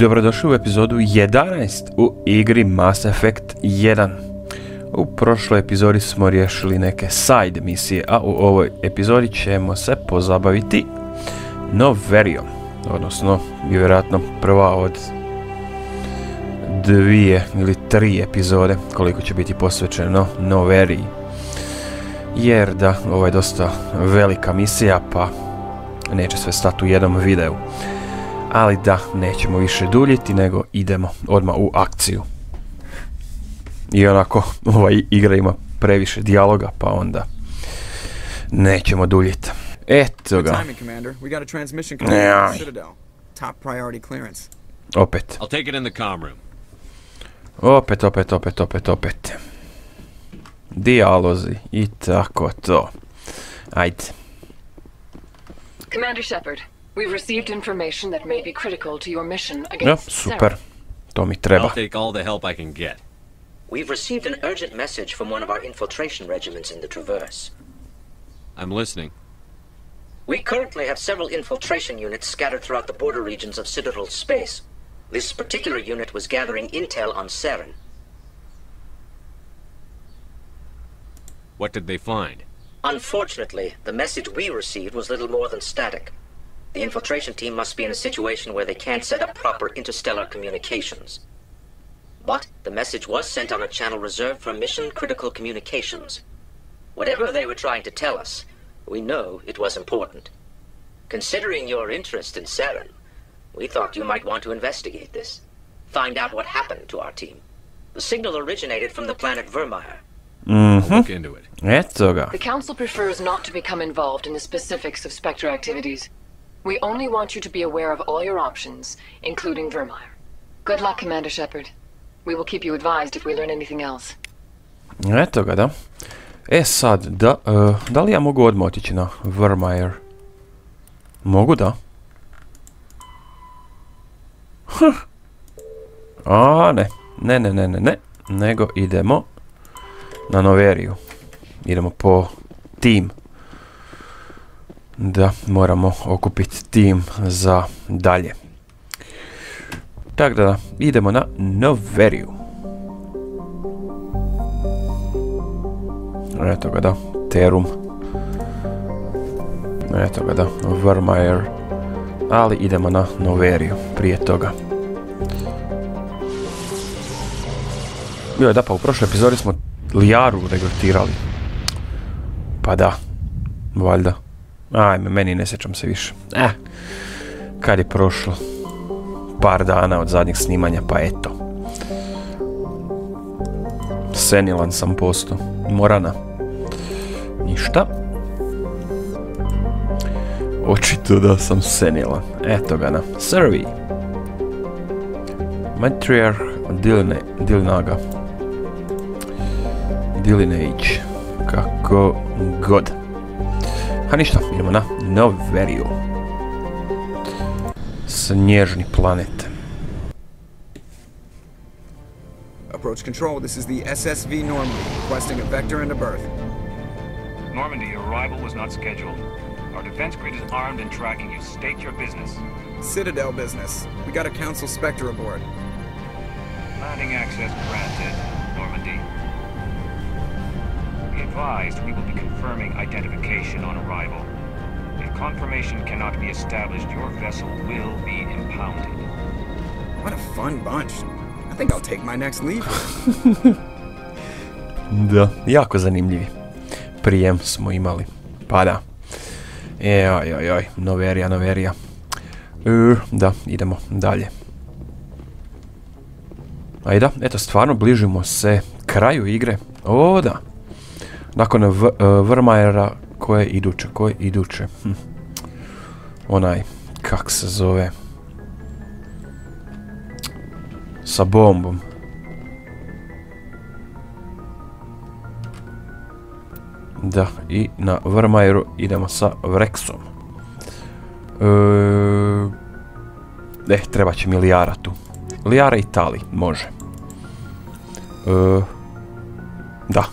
Dobrodošli u epizodu 11 u igri Mass Effect 1. U prošloj epizodi smo riješili neke side misije, a u ovoj epizodi ćemo se pozabaviti Noverijom. Odnosno, vjerojatno prva od 2 ili 3 epizode koliko će biti posvećeno Noveriji. Jer da, ovo je dosta velika misija, pa neće sve stati u jednom videu. Ali da, nećemo više duljiti, nego idemo odmah u akciju. I onako, ova igra ima previše dijaloga, pa onda nećemo duljiti. Eto ga. Opet. Opet. Dijalozi i tako to. Ajde. Commander Shepard, we've received information that may be critical to your mission against super. Sarena. To mi treba. I'll take all the help I can get. We've received an urgent message from one of our infiltration regiments in the Traverse. I'm listening. We currently have several infiltration units scattered throughout the border regions of Citadel space. This particular unit was gathering intel on Sarena. What did they find? Unfortunately, the message we received was little more than static. The infiltration team must be in a situation where they can't set up proper interstellar communications. But the message was sent on a channel reserved for mission-critical communications. Whatever they were trying to tell us, we know it was important. Considering your interest in Sarena, we thought you might want to investigate this. Find out what happened to our team. The signal originated from the planet Vermeer. I'll look into it. Eto ga. The Council prefers not to become involved in the specifics of Spectra activities. We only want you to be aware of all your options, including Vermeer. Good luck, Commander Shepard. We will keep you advised if we learn anything else. Eto ga, da. E sad, da li ja mogu odmah otići na Vermeer? Mogu, da. A, ne. Ne. Nego idemo na Noveriju. Idemo po tim. Da, moramo okupiti tim za dalje. Tako da, idemo na Noveriju. Eto ga, da. Terum. Eto ga, da. Vermeer. Ali idemo na Noveriju prije toga. Da, pa u prošloj epizodi smo Lijaru regrutirali. Pa da. Valjda. Ajme, meni ne sjećam se više. Kad je prošlo par dana od zadnjeg snimanja, pa eto. Senilan sam postao. Morana. Ništa. Očito da sam senilan. Eto ga na. Survey. Matriarch Dilnaga. Dilinage. Kako god. A ništa, idemo na Noveriju. Snježni planet. Approach control, this is the SSV Normandy, requesting a vector and a berth. Normandy, your arrival was not scheduled. Our defense grid is armed and tracking you. State your business. Citadel business. We got a Council Spectra aboard. Landing access granted, Normandy. Be advised, we will be confirming identification on arrival. If confirmation cannot be established, your vessel will be impounded. What a fun bunch. I think I'll take my next leave. Da, jako zanimljivi. Prijem smo imali. Pa da. Noverija. Da, idemo dalje. Ajde, eto, stvarno bližimo se kraju igre. O, da. Nakon Vermeera, koje iduće? Onaj, kak se zove? Sa bombom. Da, i na Vermeeru idemo sa Vrexom. Treba će mi Lijara tu. Lijara i Tali, može. Da.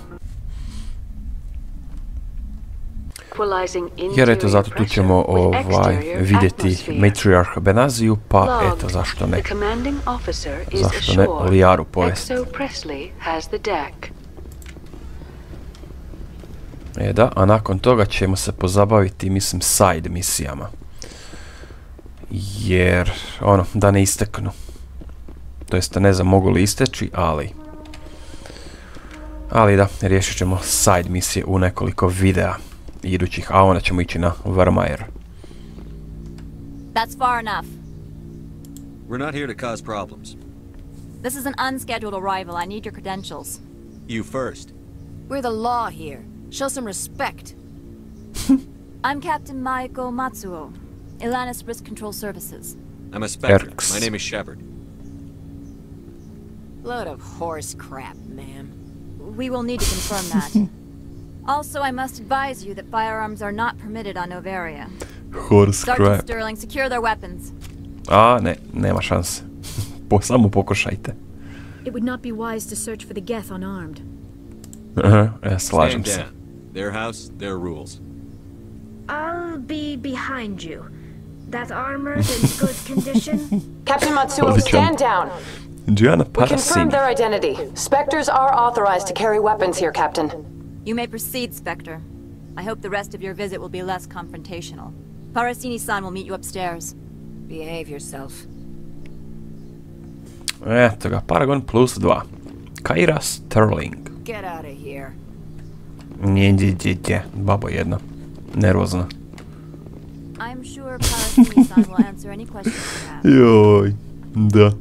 jer eto zato tu ćemo vidjeti matriarh Benaziju, pa eto zašto ne. Zašto ne Liaru povesti. Da, a nakon toga ćemo se pozabaviti, mislim, side misijama. Jer, ono, da ne isteknu. To jest, ne znam mogu li isteći, ali da, riješit ćemo side misije u nekoliko videa idućih, a onda ćemo ići na Vermeer. That's far enough. We're not here to cause problems. This is an unscheduled arrival. I need your credentials. You first. We're the law here. Show some respect. I'm Captain Maiko Matsuo, Ilanis Risk Control Services. I'm a Spectra. My name is Sheparda. Load of horse crap, ma'am. We will need to confirm that. Also, I must advise you that firearms are not permitted on Noveria. Horse crap. Sergeant Sterling, secure their weapons. Ne, nema šanse. Samo pokušajte. It would not be wise to search for the Geth unarmed. Slažem se. Their house, their rules. I'll be behind you. That armor's in good condition. Captain Matsuo, stand down. We confirmed their identity. Spectres are authorized to carry weapons here, Captain. You may proceed, Spectre. I hope the rest of your visit will be less confrontational. Parasini-san will meet you upstairs. Behave yourself. Eto ga, Paragon plus 2. Kaira Sterling. Get out of here. Nje, babo jedna. Nervozna. I'm sure Parasini-san will answer any questions you have. Joj, da.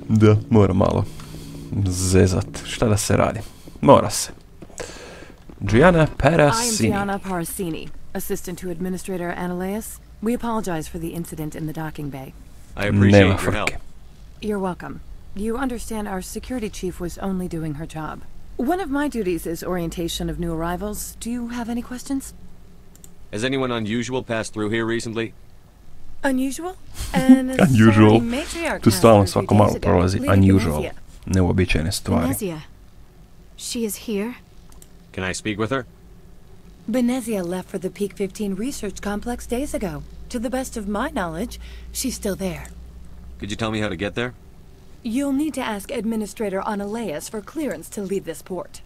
Da, mora malo zezat. Šta da se radi? Mora se. Gianna Parasini. I am Gianna Parasini, assistant to Administrator Ananias. We apologize for the incident in the docking bay. I appreciate your help. You're welcome. You understand our security chief was only doing her job. One of my duties is orientation of new arrivals. Do you have any questions? Has anyone unusual passed through here recently? Unusual? Unusual. Tu stalno svako malo prolazi unusual. Neuobičajene stvari. Benezia. She is here? Can I speak with her? Benezia left for the Peak 15 research complex days ago. To the best of my knowledge, she's still there. Could you tell me how to get there? You'll need to ask Administrator Ananias for clearance to leave this port.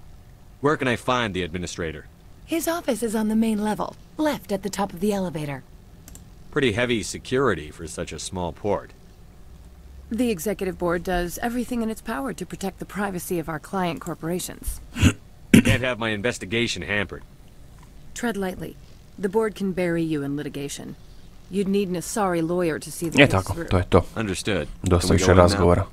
Where can I find the Administrator? His office is on the main level, left at the top of the elevator. Pretty heavy security for such a small port. The Executive Board does everything in its power to protect the privacy of our client corporations. Can't have my investigation hampered. Tread lightly. The board can bury you in litigation. You'd need an sorry lawyer to see the case tako, through. to je to. Understood. Dosta više razgovora.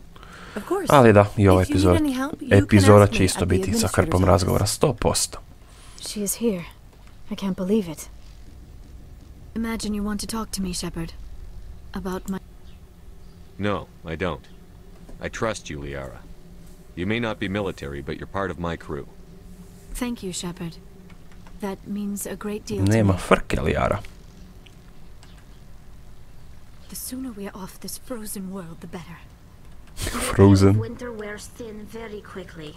Of course. Ali da, i ova If you need any help, you can epizoda ask će me isto at the biti sa hrpom administrator's razgovora, office. 100%. She is here. I can't believe it. Imagine you want to talk to me, Shepard. About my... No, I don't. I trust you, Liara. You may not be military, but you're part of my crew. Thank you, Shepard. That means a great deal to Nema me. frke, Liara. The sooner we are off this frozen world, the better. Frozen. Winter wears thin very quickly.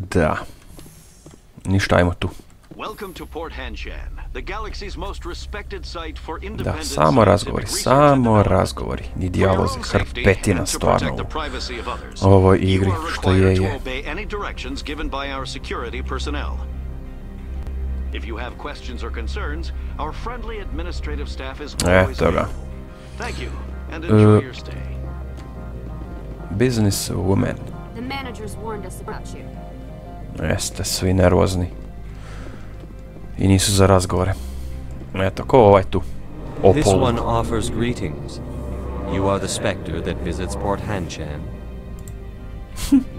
Da. Ništa, ajmo tu. Welcome to Port Hanshan, the galaxy's most respected site for Da, independent samo razgovori, scientific research and samo development. razgovori. Ni For your dijalozi, own safety hrpetina and to stvarno protect u the privacy of others, ovoj you igri, are što required to je. obey any directions given by our security personnel. If you have questions or concerns, our friendly administrative staff is always Eto ga. available. Thank you, and enjoy your stay. Business woman. The managers warned us about you. Jeste svi nervozni. I nisu za razgovore. Eto, ko ovaj tu? This Opol. one offers greetings. You are the Spectre that visits Port Hanshan.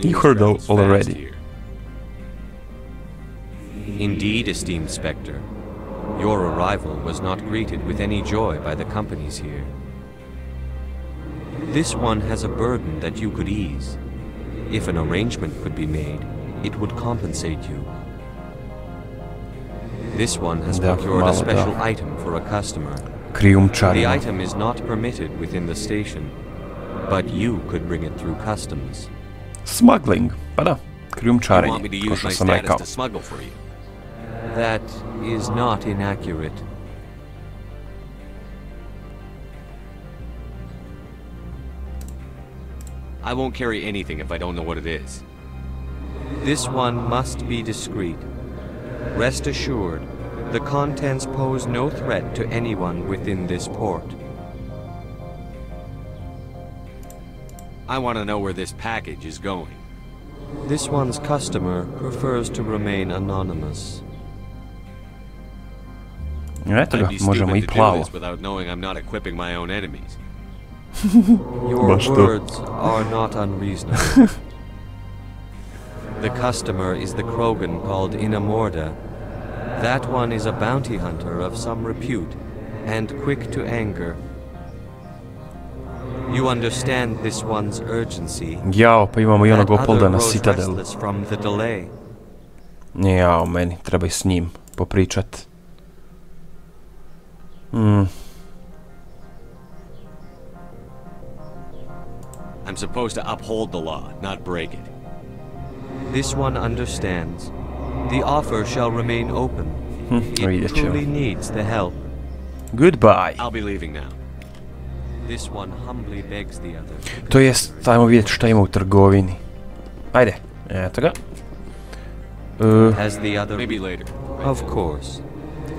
You heard already. Here. Indeed, esteemed Spectre. Your arrival was not greeted with any joy by the companies here. This one has a burden that you could ease. If an arrangement could be made, it would compensate you. This one has Da, procured a malo special da. item for a customer. The Krijumčarima. item is not permitted within the station, but you could bring it through customs. Smuggling, pa da, krijumčarenje, want me to kao use što my sam status rekao. to smuggle for you? That is not inaccurate. I won't carry anything if I don't know what it is. This one must be discreet. Rest assured, the contents pose no threat to anyone within this port. I want to know where this package is going. This one's customer prefers to remain anonymous. Eto ga, I'd be možemo i stupid to do plavo. this without knowing I'm not equipping my own enemies. Your Baš to. words are not unreasonable. The customer is the Krogan called Inamorda. That one is a bounty hunter of some repute, and quick to anger. You understand this one's urgency. Jao, pa imamo i onog That other Opolda na grows Citadelu. restless from the delay. Jao, meni, treba i s njim popričat. I'm supposed to uphold the law, not break it. This one understands. The offer shall remain open. It Vidjet ćemo. truly needs the help. Goodbye. I'll be leaving now. This one humbly begs the other. To jest, ajmo vidjeti šta ima u trgovini. Ajde, eto ga. As the other, Maybe later. of course.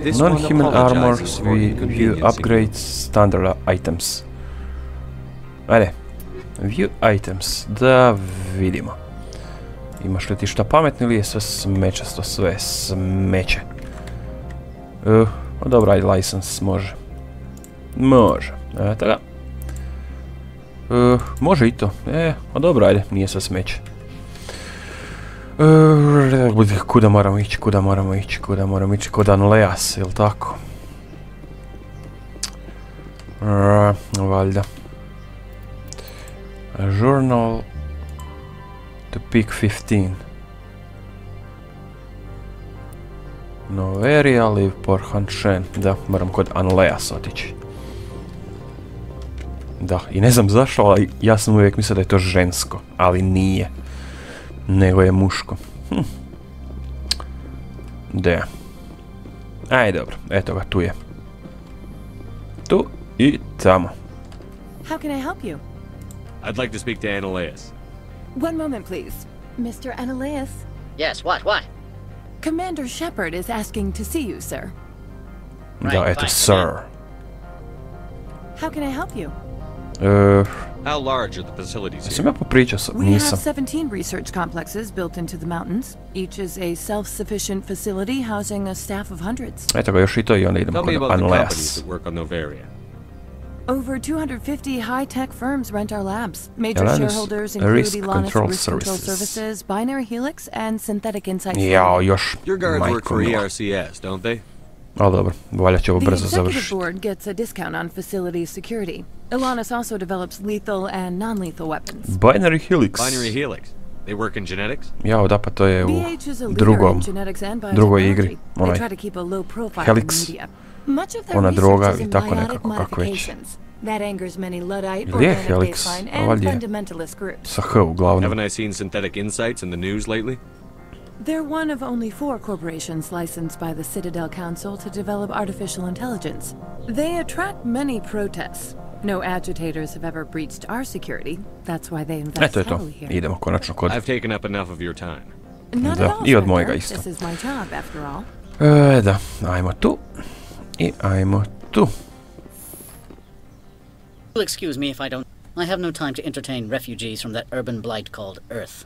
This one Non-human armor, apologizes for view inconveniencing upgrades, standard items. Ajde, view items, da vidimo. Imaš li ti šta pametno ili je sve smečasto, sve smeće? Dobro, ajde, license, može. Može, eto ga. Može i to, dobro, ajde, nije sve smeće. Kuda moramo ići, kod Anleas, jel' tako? Valjda. Journal to pick 15. Noveria, live por Hanshen. Da, moram kod Anleas otići. Da, i ne znam zašto, ali ja sam uvijek mislio da je to žensko, ali nije. Nego je muško. Da. Aj, dobro, eto ga, tu je. Tu i tamo. How can I help you? I'd like to speak to Ananias. One moment, please. Mr. Ananias? Yes, what? Commander Shepard is asking to see you, sir. Da, eto, sir. How can I help you? How large are the facilities Jesam here? ja popričao sa... We have Nisam. 17 research complexes built into the mountains. Each is a self-sufficient facility housing a staff of hundreds. Eto ga, još i to i onda idemo Tell me kod about the companies Anleas. that work on Noveria. Over 250 high-tech firms rent our labs. Major Elanus shareholders include Risk Elanus Control Risk Control Services. Services, Binary Helix, and Synthetic Insights. Jao, još Your guards work for majko. ERCS, don't they? Ali dobro, valja će ovo The brzo executive završiti. board gets a discount on facility security. Elanus also develops lethal and non-lethal weapons. Binary Helix. Binary Helix. They work in genetics? Jao, da, pa to je u BH is a leader drugom, in genetics and drugoj biotechnology. igri. They Onaj try to keep a low profile Helix. in media. Much of their Ona research droga is i in tako biotic nekako, kako već. modifications. That angers many Luddite, Gdje je organic Helix? baseline, A and valjda je fundamentalist groups. sa H uglavnom. Haven't I seen Synthetic Insights in the news lately? They're one of only 4 corporations licensed by the Citadel Council to develop artificial intelligence. They attract many protests. No agitators have ever breached our security. That's why they invest Eto je to, heavily here. idemo konačno kod... I've taken up enough of your time. Not Da, at all, i od Spectre. mojega isto. This is my job, after all. Da, ajmo tu. I ajmo tu. You'll excuse me if I don't... I have no time to entertain refugees from that urban blight called Earth.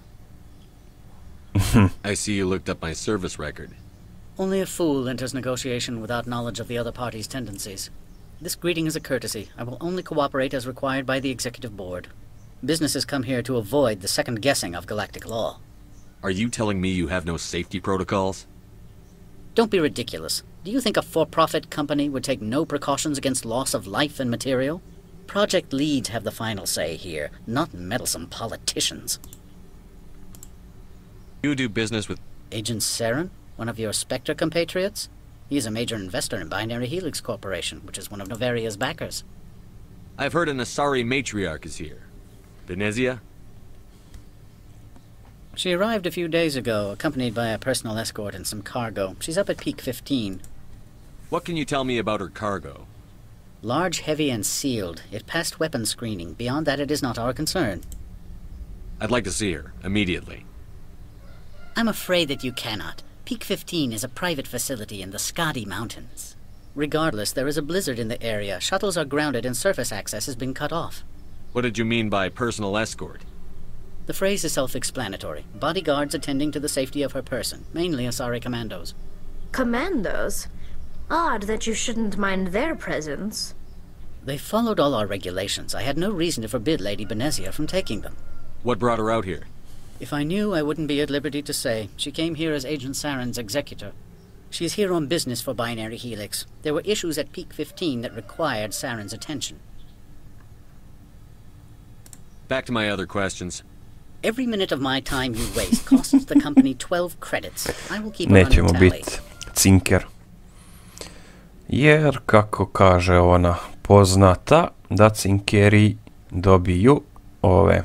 I see you looked up my service record. Only a fool enters negotiation without knowledge of the other party's tendencies. This greeting is a courtesy. I will only cooperate as required by the executive board. Businesses come here to avoid the second guessing of galactic law. Are you telling me you have no safety protocols? Don't be ridiculous. Do you think a for-profit company would take no precautions against loss of life and material? Project leads have the final say here, not meddlesome politicians. You do business with... Agent Sarena, one of your Spectra compatriots? He is a major investor in Binary Helix Corporation, which is one of Noveria's backers. I've heard an Asari matriarch is here. Venezia? She arrived a few days ago, accompanied by a personal escort and some cargo. She's up at Peak 15. What can you tell me about her cargo? Large, heavy, and sealed. It passed weapons screening. Beyond that, it is not our concern. I'd like to see her, immediately. I'm afraid that you cannot. Peak 15 is a private facility in the Scotty Mountains. Regardless, there is a blizzard in the area. Shuttles are grounded and surface access has been cut off. What did you mean by personal escort? The phrase is self-explanatory. Bodyguards attending to the safety of her person, mainly Asari commandos. Commandos? Odd that you shouldn't mind their presence. They followed all our regulations. I had no reason to forbid Lady Benezia from taking them. What brought her out here? If I knew, I wouldn't be at liberty to say. She came here as Agent Saren's executor. She's here on business for Binary Helix. There were issues at Peak 15 that required Saren's attention. Back to my other questions. Every minute of my time you waste costs the company 12 credits. I will keep a running Nećemo tally. biti cinker. Jer, kako kaže ona poznata, da cinkeri dobiju ove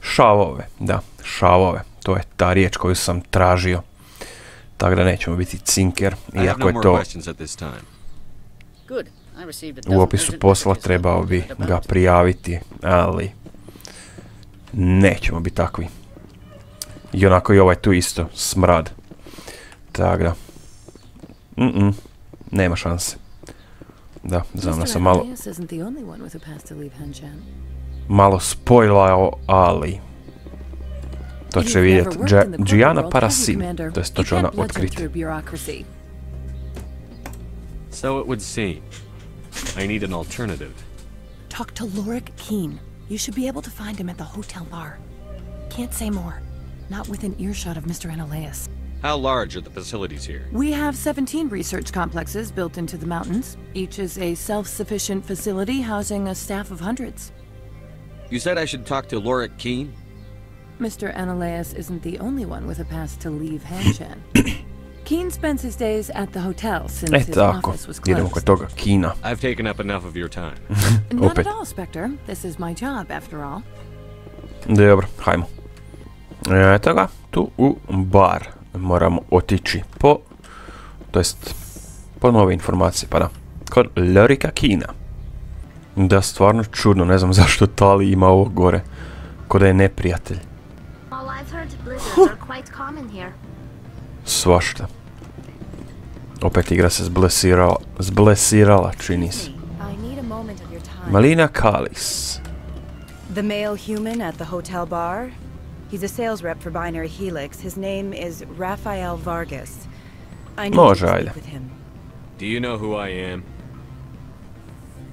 šavove. Da, šavove. To je ta riječ koju sam tražio. Tako da nećemo biti cinker, iako je to u opisu posla, trebao bi ga prijaviti, ali nećemo biti takvi. I onako i ovaj tu isto smrad. Tako da nema šanse. Da, znam da sam malo spojlao, ali to će vidjeti Gianna Parasin, to je to će ona otkriti. So it would seem. I need an alternative. Talk to Lorik Keen. You should be able to find him at the hotel bar. Can't say more. Not within earshot of Mr. Analaeus. How large are the facilities here? We have 17 research complexes built into the mountains. Each is a self-sufficient facility housing a staff of hundreds. You said I should talk to Lorik Keen? Mr. Analaeus isn't the only one with a pass to leave Hanshan. Keen spends his days at the hotel since his office was idemo kod toga Kina. I've taken up enough of your time. Not at all, Spectre. This is my job, after all. Dobro, hajmo. Eto ga, tu u bar moramo otići po nove informacije, pa da, kod Lorika Kina. Da, stvarno čudno, ne znam zašto Tali ima ovo gore, ko da je neprijatelj. Svašta. Opet igra se zblesirala, čini se. Malina Kalis. The male human at the hotel bar? He's a sales rep for Binary Helix. His name is Rafael Vargas. I need to speak with him. Do you know who I am?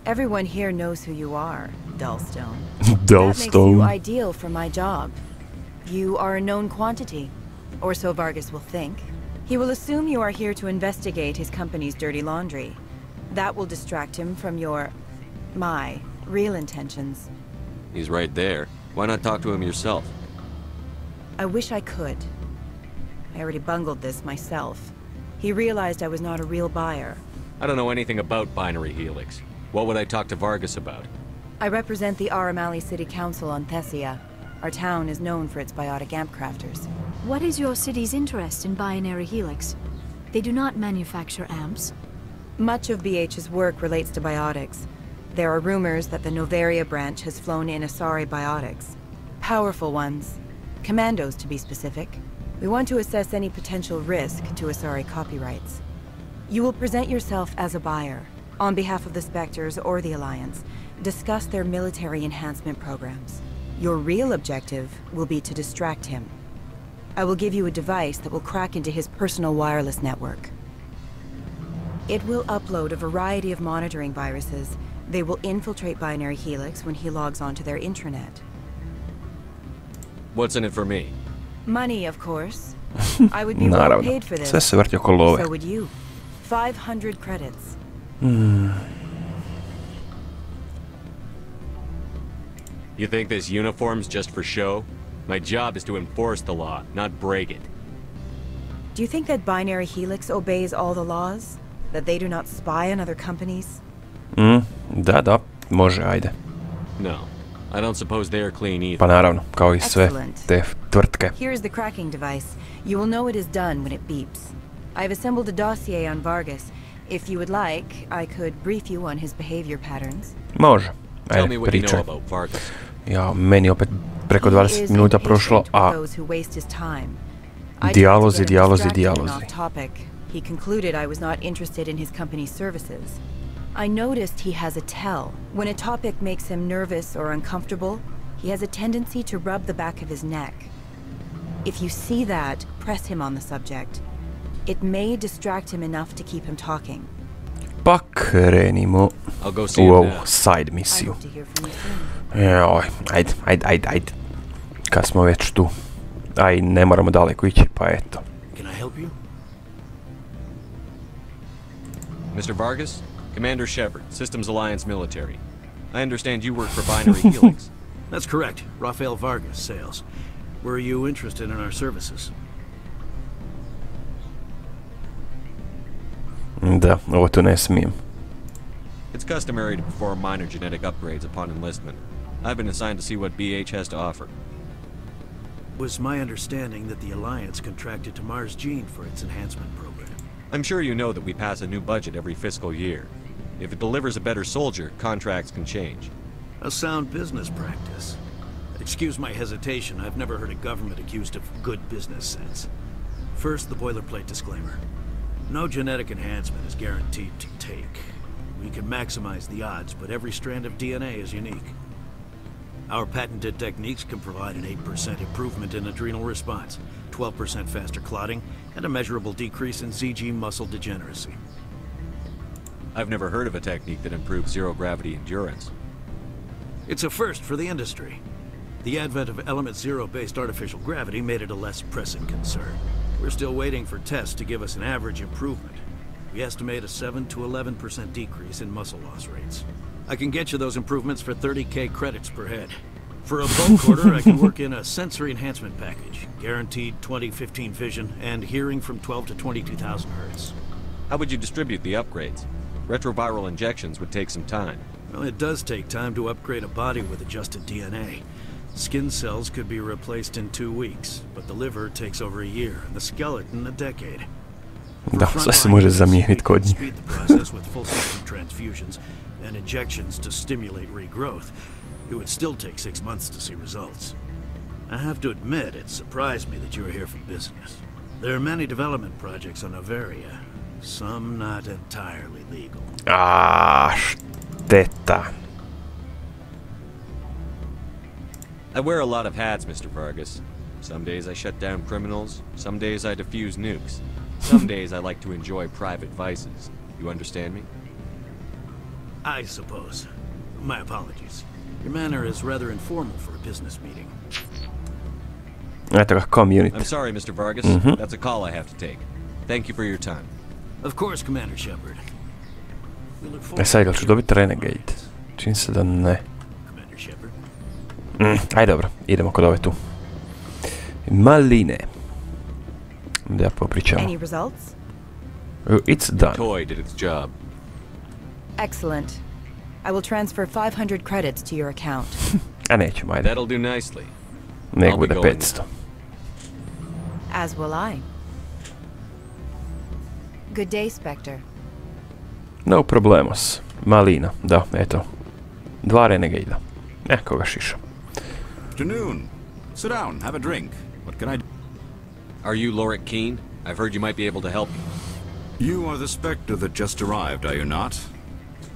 Everyone here knows who you are, Dullstone. Dullstone. That makes you ideal for my job. You are a known quantity, or so Vargas will think. He will assume you are here to investigate his company's dirty laundry. That will distract him from my real intentions. He's right there. Why not talk to him yourself? I wish I could. I already bungled this myself. He realized I was not a real buyer. I don't know anything about Binary Helix. What would I talk to Vargas about? I represent the Aramali City Council on Thessia. Our town is known for its biotic amp crafters. What is your city's interest in Binary Helix? They do not manufacture amps. Much of BH's work relates to biotics. There are rumors that the Noveria branch has flown in Asari biotics. Powerful ones. Commandos, to be specific. We want to assess any potential risk to Asari copyrights. You will present yourself as a buyer, on behalf of the Spectres or the Alliance, discuss their military enhancement programs. Your real objective will be to distract him. I will give you a device that will crack into his personal wireless network. It will upload a variety of monitoring viruses. They will infiltrate Binary Helix when he logs onto their intranet. What's in it for me? Money, of course. I would be well paid for this. Sve se vrti oko love. So would you. 500 credits. You think this uniform's just for show? My job is to enforce the law, not break it. Do you think that Binary Helix obeys all the laws? That they do not spy on other companies? Da, može, ajde. No. I don't suppose they're clean either. Pa naravno, kao i sve te tvrtke. Here is the cracking device. You will know it is done when it beeps. I've assembled a dossier on Vargas. If you would like, I could brief you on his behavior patterns. Može. Tell me Ajde, what you know pričaj. about Vargas. Ja, meni opet preko 20 minuta prošlo, a dijalozi. He concluded I was not interested in his company's services. I noticed he has a tell. When a topic makes him nervous or uncomfortable, he has a tendency to rub the back of his neck. If you see that, press him on the subject. It may distract him enough to keep him talking. Pa krenimo u ovu side misiju. Joj, ajde. Kad smo već tu. Aj, ne moramo daleko ići, pa eto. Can I help you? Mr. Vargas? Commander Shepherd, Systems Alliance Military. I understand you work for Binary Helix. That's correct. Rafael Vargas, sales. Were you interested in our services? Da, ovo tu ne smijem. It's customary to perform minor genetic upgrades upon enlistment. I've been assigned to see what BH has to offer. It was my understanding that the Alliance contracted to Mars Gene for its enhancement program. I'm sure you know that we pass a new budget every fiscal year. If it delivers a better soldier, contracts can change. A sound business practice. Excuse my hesitation, I've never heard a government accused of good business sense. First, the boilerplate disclaimer. No genetic enhancement is guaranteed to take. We can maximize the odds, but every strand of DNA is unique. Our patented techniques can provide an 8% improvement in adrenal response, 12% faster clotting, and a measurable decrease in ZG muscle degeneracy. I've never heard of a technique that improves zero-gravity endurance. It's a first for the industry. The advent of element zero-based artificial gravity made it a less pressing concern. We're still waiting for tests to give us an average improvement. We estimate a 7 to 11% decrease in muscle loss rates. I can get you those improvements for 30k credits per head. For a bulk order, I can work in a sensory enhancement package, guaranteed 20/15 vision, and hearing from 12 to 22,000 hertz. How would you distribute the upgrades? Retroviral injections would take some time. Well, it does take time to upgrade a body with adjusted DNA. Skin cells could be replaced in 2 weeks, but the liver takes over a year, and the skeleton a decade. Da, sve se može zamijeniti kod njih. Speed the process with full system transfusions and injections to stimulate regrowth. It would still take 6 months to see results. I have to admit, it surprised me that you are here for business. There are many development projects on Noveria, some not entirely legal. Šteta. I wear a lot of hats, Mr. Vargas. Some days I shut down criminals, some days I defuse nukes. Some days I like to enjoy private vices. You understand me? I suppose. My apologies. Your manner is rather informal for a business meeting. Eto ga, community. I'm sorry, Mr. Vargas. That's a call I have to take. Thank you for your time. Of course, Commander Shepherd. Sad ga ću dobiti Renegade. Čini se da ne. Commander Shepherd. Ajde, dobro, idemo kod ove tu. Maline. Da popričamo. Any results? It's done. Koj did its job. Excellent. I will transfer 500 credits to your account. A nećemo, ajde. That'll do nicely. Nek bude 500. As will I. Good day, Spectre. No problemos. Malina, da, eto. 2 Renegade. Koga šiša. Afternoon. Sit down, have a drink. What can I do? Are you Lorik Keen? I've heard you might be able to help me. You are the Spectre that just arrived, are you not?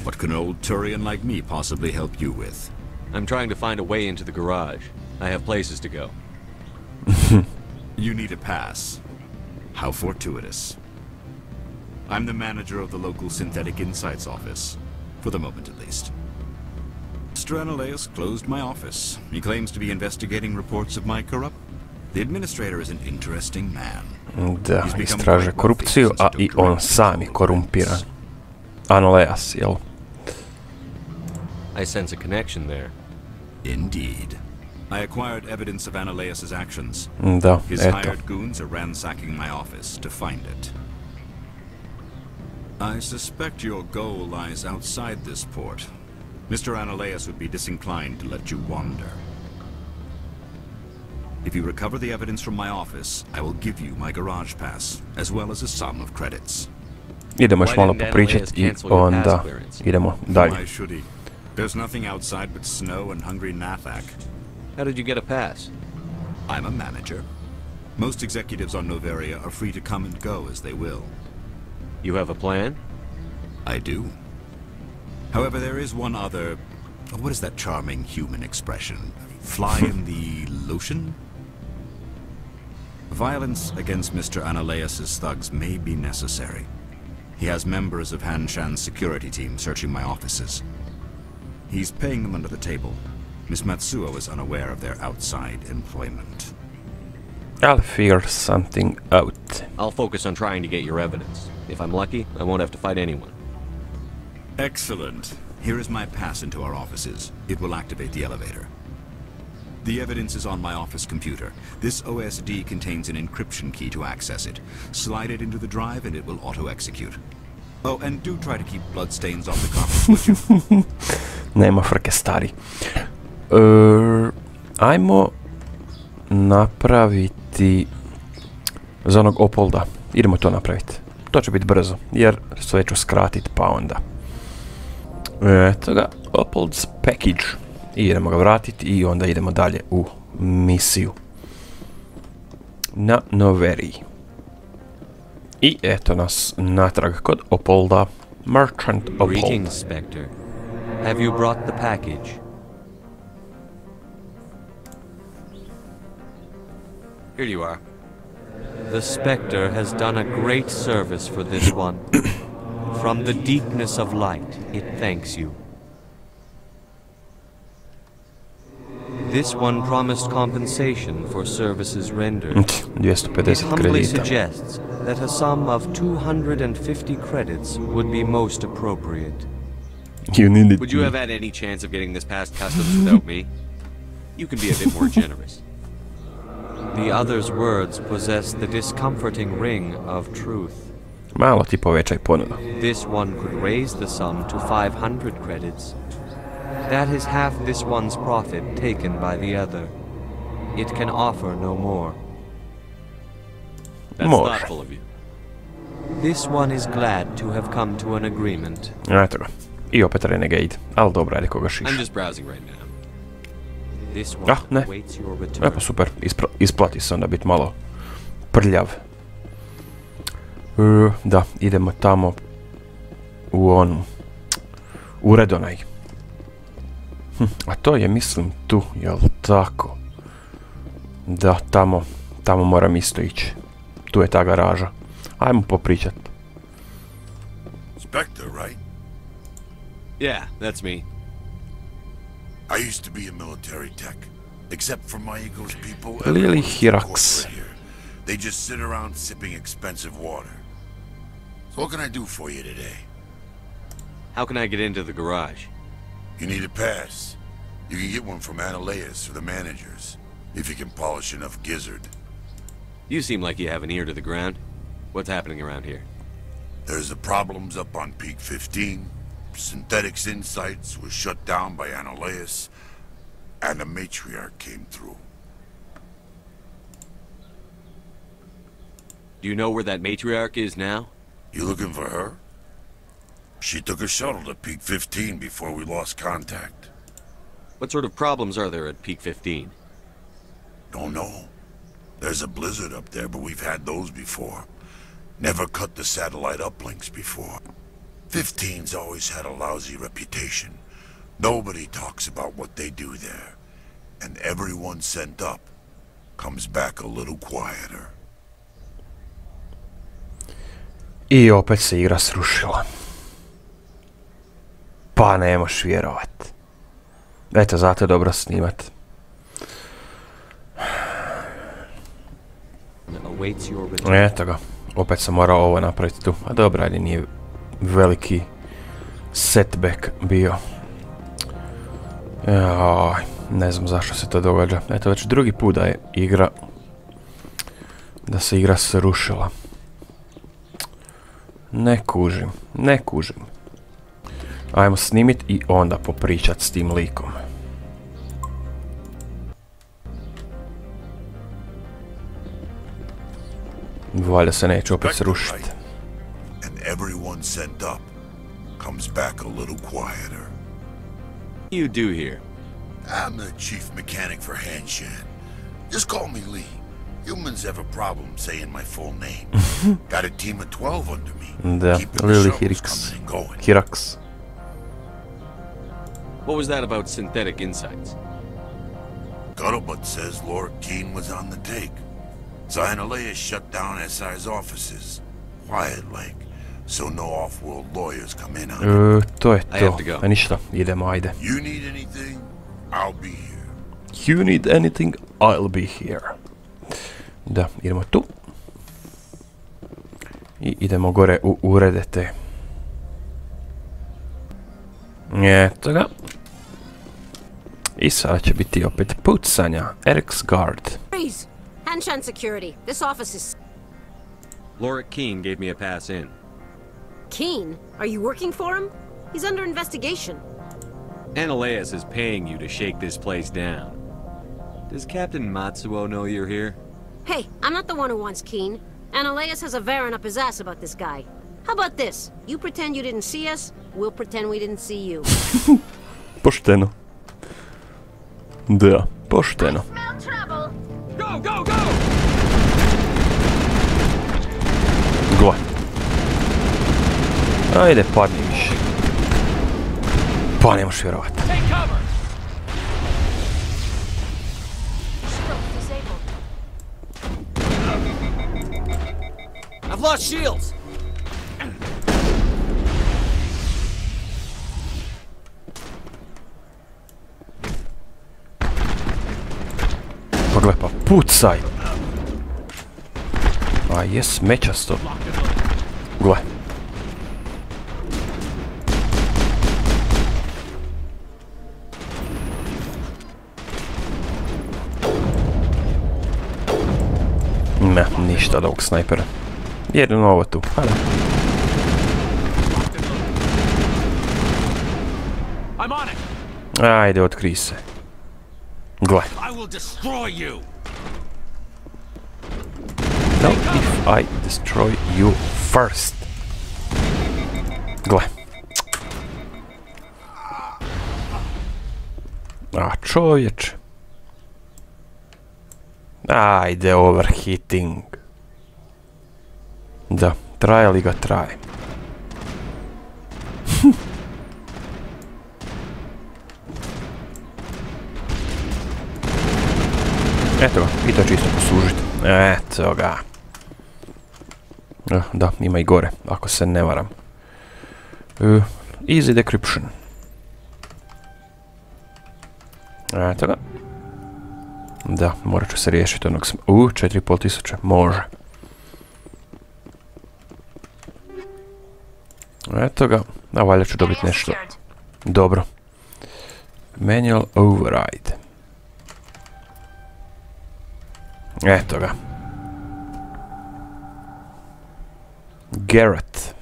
What can an old Turian like me possibly help you with? I'm trying to find a way into the garage. I have places to go. You need a pass. How fortuitous. I'm the manager of the local Synthetic Insights office. For the moment, at least. Mr. Analeus closed my office. He claims to be investigating reports of my corrupt. The administrator is an interesting man. Da, istraže korupciju, a I on sam je korumpiran. Analeas, jel? I sense a connection there. Indeed. I acquired evidence of Analeas's actions. Da, His eto. hired goons are ransacking my office to find it. I suspect your goal lies outside this port. Mr. Analeus would be disinclined to let you wander. If you recover the evidence from my office, I will give you my garage pass, as well as a sum of credits. Idemo još malo popričati i onda idemo dalje. Why should he? There's nothing outside but snow and hungry Nathak. How did you get a pass? I'm a manager. Most executives on Noveria are free to come and go as they will. You have a plan? I do. However, there is one other... What is that charming human expression? Fly in the lotion? Violence against Mr. Analeus' thugs may be necessary. He has members of Han Shan's security team searching my offices. He's paying them under the table. Miss Matsuo is unaware of their outside employment. I'll figure something out. I'll focus on trying to get your evidence. If I'm lucky, I won't have to fight anyone. Excellent. Here is my pass into our offices. It will activate the elevator. The evidence is on my office computer. This OSD contains an encryption key to access it. Slide it into the drive and it will auto-execute. Oh, and do try to keep bloodstains off the carpet, would you? Nema frke, stari. Ajmo napraviti za onog Opolda. Idemo to napraviti. To će biti brzo, jer sve ću skratiti pa onda. Eto ga, Opold's package. I idemo ga vratiti i onda idemo dalje u misiju. Na Noveriji. I eto nas natrag kod Opolda. Merchant Opold. Greetings, Spectre. Have you brought the package? Here you are. The Spectre has done a great service for this one. From the deepness of light, it thanks you. This one promised compensation for services rendered. 250 It humbly kredita. suggests that a sum of 250 credits would be most appropriate. You need it. Would you have had any chance of getting this past customs without me? You can be a bit more generous. The other's words possess the discomforting ring of truth. Malo ti povećaj ponudu. This one could raise the sum to 500 credits. That is half this one's profit taken by the other. It can offer no more. That's Može. thoughtful of you. This one is glad to have come to an agreement. Eto ga. I opet Renegade. Ali dobro, ajde koga šiš. I'm just browsing right now. This one Ne. awaits your return. Epo super. Isplati se onda biti malo prljav. Da, idemo tamo u onu uredonaj. A to je, mislim, tu, jel tako? Da, tamo moram isto ići. Tu je ta garaža. Ajmo popričat. Spectre, right? Yeah, that's me. I used to be a military tech. Except for my ego's people, Lily everyone's Hirax. corporate here. They just sit around sipping expensive water. So what can I do for you today? How can I get into the garage? You need a pass. You can get one from Analeus or the managers, if you can polish enough gizzard. You seem like you have an ear to the ground. What's happening around here? There's the problems up on Peak 15. Synthetics Insights was shut down by Analeus, and the matriarch came through. Do you know where that matriarch is now? You looking for her? She took a shuttle to Peak 15 before we lost contact. What sort of problems are there at Peak 15? Don't know. There's a blizzard up there, but we've had those before. Never cut the satellite uplinks before. 15's always had a lousy reputation. Nobody talks about what they do there. And everyone sent up comes back a little quieter. I opet se igra srušila. Pa ne moš vjerovat. Eto, zato je dobro snimat. Eto ga. Opet sam morao ovo napraviti tu. A dobro, ali nije veliki setback bio. Joj, ne znam zašto se to događa. Eto, već drugi put da je igra... Da se igra srušila. Ne kužim. Ajmo snimit i onda popričat s tim likom. Valjda se neće opet srušiti. And everyone sent up comes back a little quieter. What do you do here? I'm the chief mechanic for Hanshan. Just call me Lee. Humans have a problem saying my full name. Got a team of 12 under me. Da, Lily Hirax. What was that about synthetic insights? Guttlebutt says Laura Keene was on the take. Zionalea shut down SI's offices. Quiet like, so no off-world lawyers come in on it. To je to. A ništa, idemo, ajde. You need anything, I'll be here. You need anything, I'll be here. Da, idemo tu. I idemo gore u urede te. Eto ga. I sada će biti opet pucanja. Eric's guard. Freeze! Hanshan security. This office is... Laura Keene gave me a pass in. Keene? Are you working for him? He's under investigation. Ananias is paying you to shake this place down. Does Captain Matsuo know you're here? Hey, I'm not the one who wants Keene. Ananias has a Varen up his ass about this guy. How about this? You pretend you didn't see us, we'll pretend we didn't see you. Pošteno. Da, pošteno. Go, go, go! Gle. Ajde, padni više. Pa nemoš vjerovat. I've lost shields. Pa gle, pa pucaj. A jes, mečasto. Gle. Ne, ništa od ovog snajpera. Jedino ovo tu, hajde. Ajde, otkrij se. Gle. No, if I destroy you first. Gle. A čovječe. Ajde, overheating. Da, traje li ga traje. Eto ga, i to čisto poslužiti. Eto ga. Da, ima i gore, ako se ne varam. Easy decryption. Eto ga. Da, morat ću se riješiti onog... 4500, može. Eto ga, a valjda ću dobiti nešto. Dobro. Manual override. Eto ga. Garrett.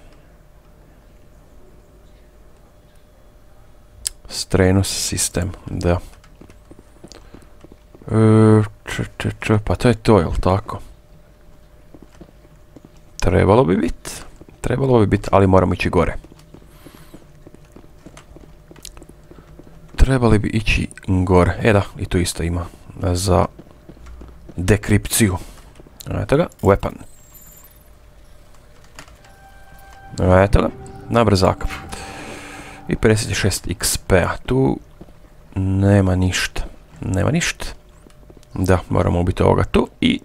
Strenus sistem, da. Pa to je to, jel tako? Trebalo bi biti. Trebalo bi biti, ali moramo ići gore. Trebali bi ići gore. E da, i tu isto ima. Za dekripciju. Eto ga, weapon. Eto ga, na brzaka. I 56 XP-a. Tu nema ništa. Nema ništa. Da, moramo ubiti ovoga tu i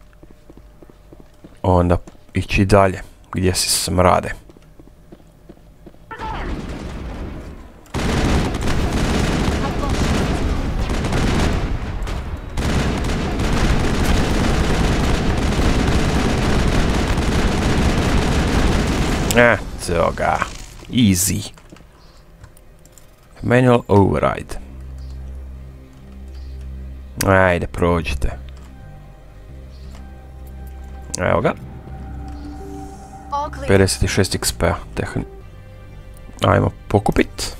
onda ići dalje. Gdje si smrade. Eto ga. Easy. Manual override. Ajde, prođite. Evo ga. 56 XP-a. Ajmo pokupit.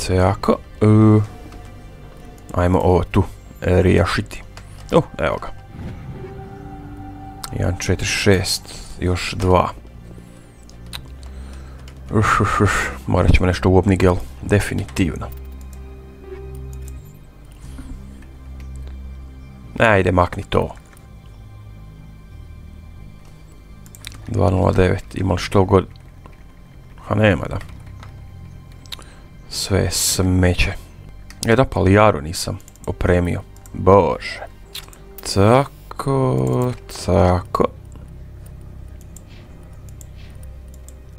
Tako. Ajmo ovo tu riješiti. Evo ga. 1, 4, 6. Još 2. Morat ćemo nešto u obnigel. Definitivno. Ajde, makni to. 209. Imali što god. A nema da. Sve je smeće. Da, pa lijaru nisam opremio. Bože. Tako.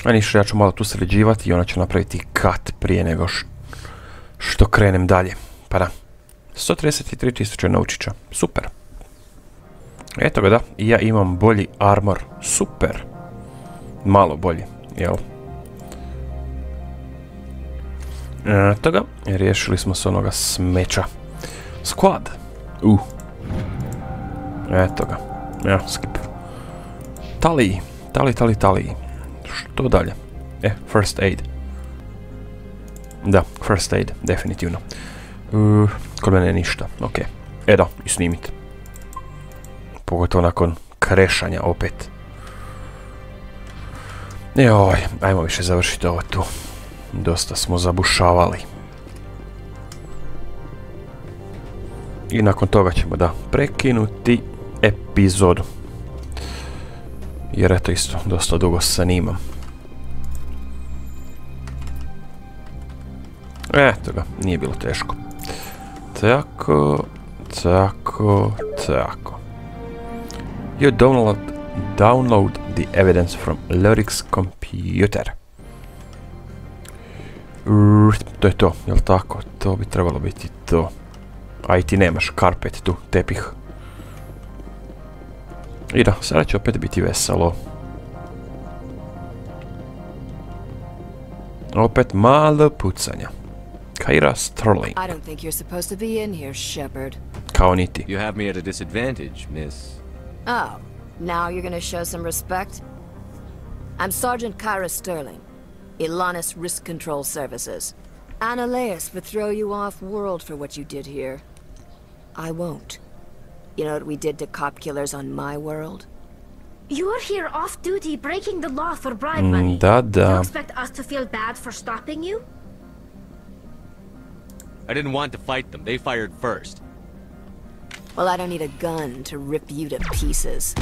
A ništa, ja ću malo tu sređivati i ona će napraviti kat prije nego što krenem dalje. Pa da. 133.000 novčića. Super. Eto ga da. I ja imam bolji armor. Super. Malo bolji. Jel? Eto ga. Riješili smo se onoga smeća. Squad. Eto ga. Ja, skip. Tali. Što dalje? First aid. Da, first aid. Definitivno. Kod mene ništa. Ok. Da, i snimit. Pogotovo nakon krešanja opet. Joj, ajmo više završiti ovo tu. Dosta smo zabušavali. I nakon toga ćemo da prekinuti epizodu. Jer eto isto, dosta dugo snimam. Eto ga, nije bilo teško. Tako. You download the evidence from Loric's computer. To je to, jel tako? To bi trebalo biti to. A i ti nemaš karpet tu, tepih. I da, sada će opet biti veselo. Opet malo pucanja. Kyra Sterling. I don't think you're supposed to be in here, Shepherd. Kao niti. You have me at a disadvantage, miss. Oh, now you're gonna show some respect? I'm Sergeant Kyra Sterling, Ilanis Risk Control Services. Annaleus would throw you off-world for what you did here. I won't. You know what we did to cop killers on my world? You're here off-duty breaking the law for bribe money. Da. You expect us to feel bad for stopping you? I didn't want to fight them. They fired first. Well, I don't need a gun to rip you to pieces.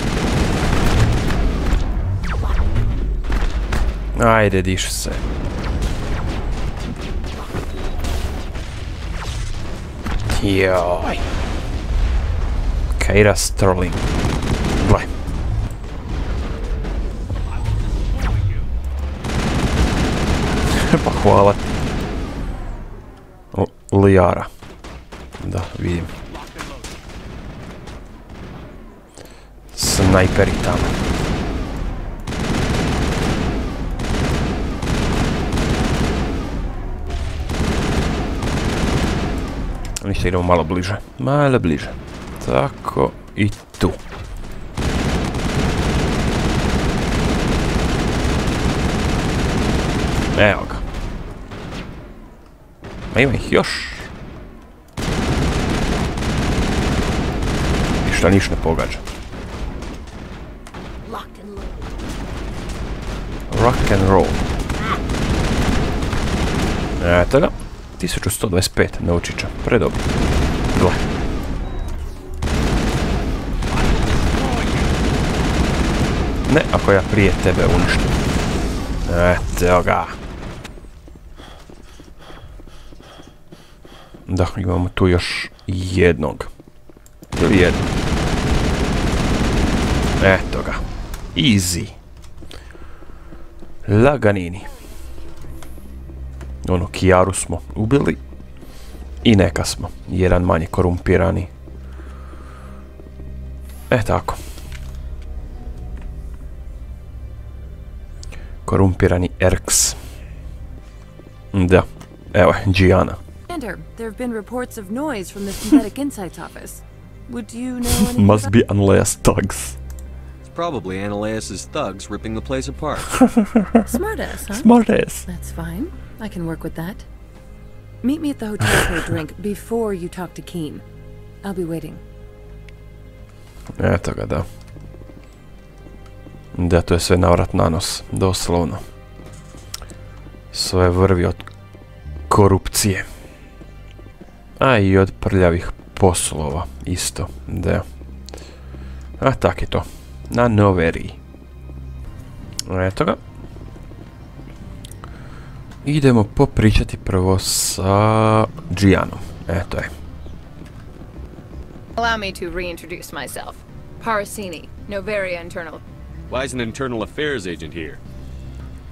Ajde, diš se. Joj. Kyra Sterling. Gle. Pa hvala. Lijara. Da, vidim. Snajperi tamo. Ništa, idemo malo bliže. Malo bliže. Tako i tu. Evo ga. Ma ima ih još. Ništa niš ne pogađa. Rock and roll. Eto ga. 1125 naučića. Predobro. Gle. Ne, ako ja prije tebe uništim. Eto ga. Da, imamo tu još jednog. Ili jednog. Eto ga. Easy. Laganini. Ono, Kijaru smo ubili. I neka smo. Jedan manje korumpirani. Tako. Korumpirani Erks. Da. Evo, Gianna. Commander, there have been reports of noise from the Synthetic Insights office. Would you know anything? Must be Annaleus thugs. It's probably Annaleus's thugs ripping the place apart. Smartass, huh? Smartass. That's fine. I can work with that. Meet me at the hotel for a drink before you talk to Keen. I'll be waiting. Eto ga, da. Da, to je sve navrat na nos, doslovno. Sve vrvi od korupcije. A i od prljavih poslova, isto, da. A tak je to. Na Noveriji. Eto ga. Idemo popričati prvo sa Gianom. Eto je. Allow me to reintroduce myself. Parasini, Noveria internal. Why is an internal affairs agent here?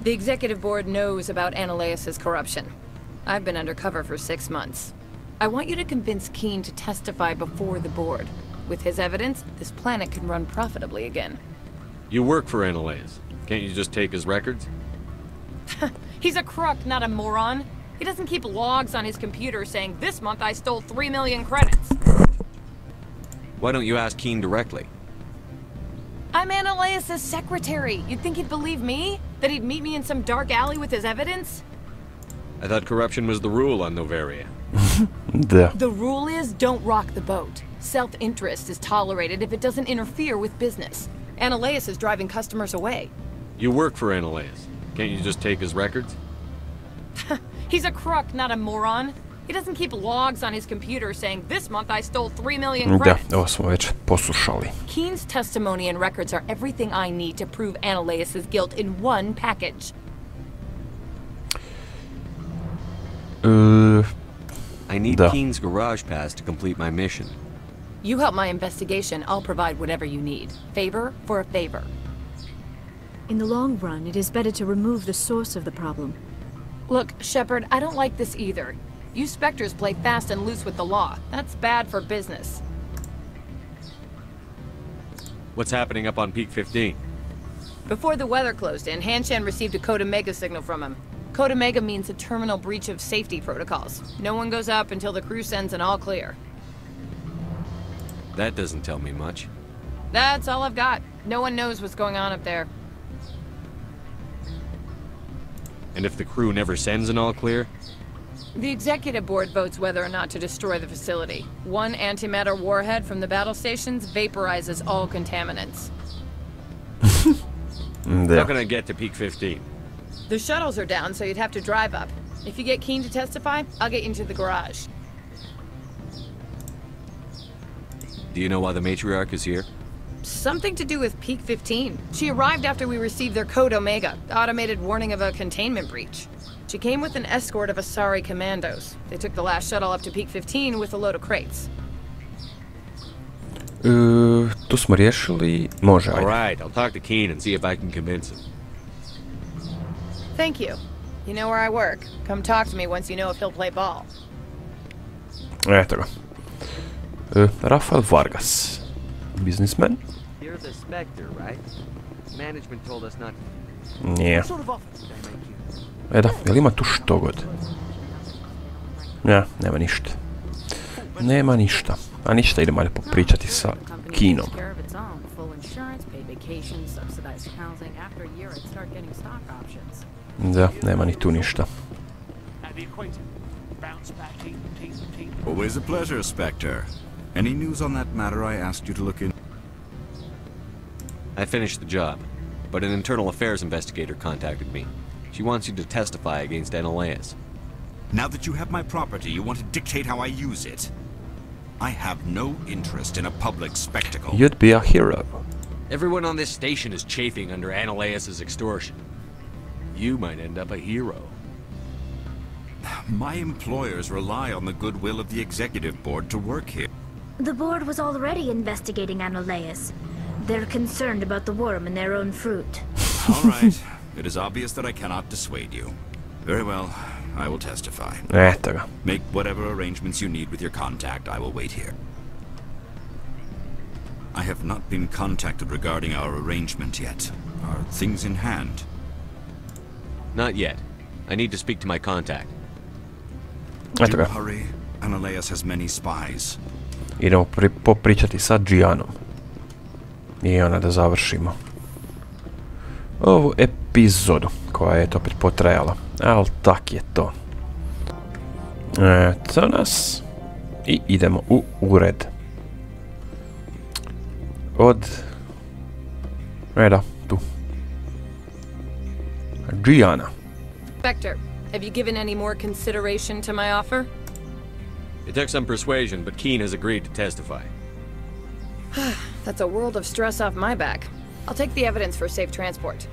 The executive board knows about Ananias's corruption. I've been undercover for 6 months. I want you to convince Keen to testify before the board. With his evidence, this planet can run profitably again. You work for Ananias. Can't you just take his records? He's a crook, not a moron. He doesn't keep logs on his computer saying, this month I stole 3 million credits. Why don't you ask Keen directly? I'm Ananias's secretary. You'd think he'd believe me? That he'd meet me in some dark alley with his evidence? I thought corruption was the rule on Noveria. The rule is, don't rock the boat. Self-interest is tolerated if it doesn't interfere with business. Ananias is driving customers away. You work for Ananias. Can't you just take his records? He's a crook, not a moron. He doesn't keep logs on his computer saying, this month I stole 3 million credits. Da, ovo smo već poslušali. Keen's testimony and records are everything I need to prove Ananias's guilt in one package. I need Keen's garage pass to complete my mission. You help my investigation, I'll provide whatever you need. Favor for a favor. In the long run, it is better to remove the source of the problem. Look, Shepard, I don't like this either. You Spectres play fast and loose with the law. That's bad for business. What's happening up on Peak 15? Before the weather closed in, Hanshan received a Code Omega signal from him. Code Omega means a terminal breach of safety protocols. No one goes up until the crew sends an all clear. That doesn't tell me much. That's all I've got. No one knows what's going on up there. And if the crew never sends an all clear? The executive board votes whether or not to destroy the facility. One antimatter warhead from the battle stations vaporizes all contaminants. How can I get to Peak 15? The shuttles are down, so you'd have to drive up. If you get Keen to testify, I'll get you into the garage. Do you know why the matriarch is here? Something to do with Peak 15. She arrived after we received their Code Omega, automated warning of a containment breach. She came with an escort of Asari commandos. They took the last shuttle up to Peak 15 with a load of crates. Tu smo riješili, može, ajde. Alright, I'll talk to Keen and see if I can convince him. Thank you. You know where I work. Come talk to me once you know if he'll play ball. Eto ga. Rafael Vargas. Businessman? You're the Spectre, right? Management told us not to. Nije. Da, jel ima tu što god? Ja, nema ništa. Nema ništa. A ništa, idemo ajde popričati sa Keenom. Da, nema ni tu ništa. Always a pleasure, Spectre. Any news on that matter I asked you to look in? I finished the job, but an internal affairs investigator contacted me. She wants you to testify against Ananias. Now that you have my property, you want to dictate how I use it? I have no interest in a public spectacle. You'd be a hero. Everyone on this station is chafing under Ananias's extortion. You might end up a hero. My employers rely on the goodwill of the executive board to work here. The board was already investigating Ananias. They're concerned about the worm in their own fruit. All right. It is obvious that I cannot dissuade you. Very well. I will testify. Eto ga. Make whatever arrangements you need with your contact. I will wait here. I have not been contacted regarding our arrangement yet. Are things in hand? Not yet. I need to speak to my contact. Eto ga. Hurry. Ananias has many spies. Idemo popričati sa Gianom. I onda da završimo ovu epizodu koja je to opet potrajala. Ali tak je to. To nas. I idemo u ured. Od... tu. Gianna. Spectre, have you given any more consideration to my offer? It took some persuasion, but Keen has agreed to testify. That's a world of stress off my back. I'll take the evidence for safe transport.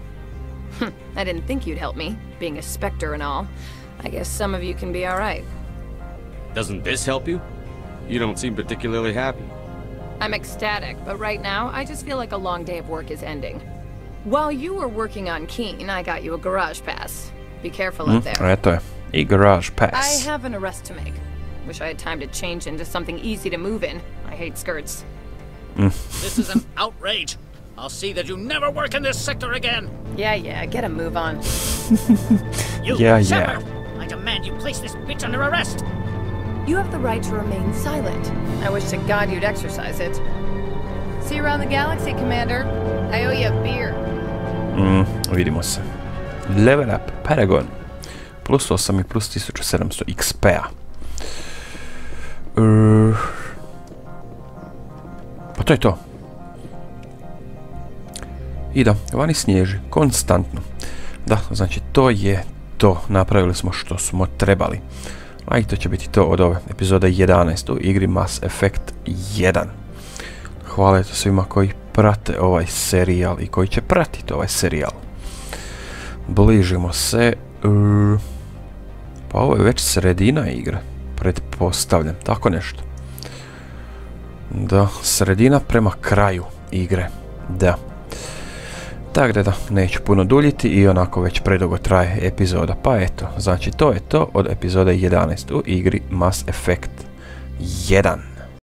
I didn't think you'd help me, being a Spectre and all. I guess some of you can be alright. Doesn't this help you? You don't seem particularly happy. I'm ecstatic, but right now, I just feel like a long day of work is ending. While you were working on Keen, I got you a garage pass. Be careful out there. Eto je, i garage pass. I have an arrest to make. Wish I had time to change into something easy to move in. I hate skirts. This is an outrage. I'll see that you never work in this sector again. Yeah, get a move on. Shepherd, I demand you place this bitch under arrest. You have the right to remain silent. I wish to God you'd exercise it. See you around the galaxy, Commander. I owe you a beer. Vidimo se. Level up, Paragon. Plus 8 i plus 1700 XP-a. Pa to je to. I da, vani snježi, konstantno. Da, znači to je to. Napravili smo što smo trebali. A i to će biti to od ove epizode 11 u igri Mass Effect 1. Hvala eto svima koji prate ovaj serijal i koji će pratiti ovaj serijal. Bližimo se... pa ovo je već sredina igre. Pretpostavljam, tako nešto. Da, sredina prema kraju igre. Da. Tako da, neću puno duljiti i onako već predugo traje epizoda. Pa eto, znači to je to od epizode 11 u igri Mass Effect 1.